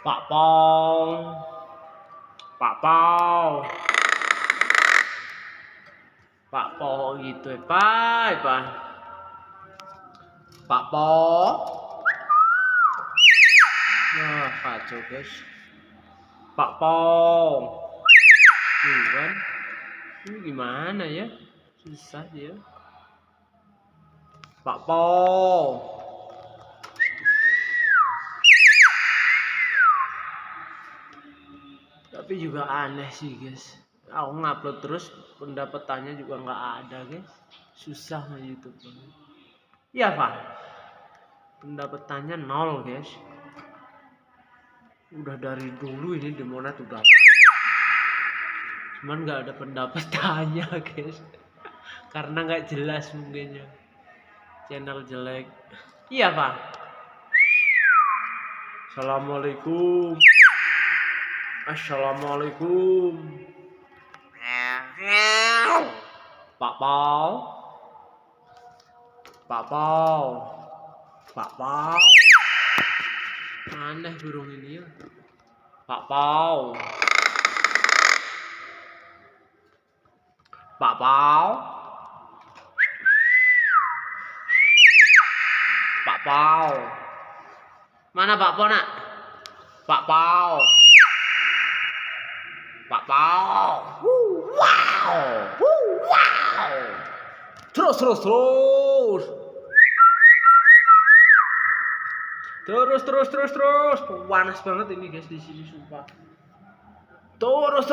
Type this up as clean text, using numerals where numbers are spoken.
Pak Pong, Pak Pong, Pak Pong gitu Pak Pong. Wah kacau guys, Pak Pong, tuh kan, ini gimana ya, susah dia, Pak Pong. Tapi juga aneh sih guys, aku ngupload terus pendapatannya juga nggak ada guys, susah nge YouTube. Iya Pak, pendapatannya nol guys, udah dari dulu ini demonet udah, cuman nggak ada pendapatannya guys, karena nggak jelas mungkinnya, channel jelek. Iya Pak. Assalamualaikum. Assalamualaikum. Pak Pau. Pak Pau. Pak Pau. Aneh burung ini ya. Pak Pau. Pak Pau. Pak Pau. Mana Pak Pau nak? Pak Pau. Pak Pau. Wow. Wow. Terus. Terus. Panas banget ini guys di sini sumpah. Terus.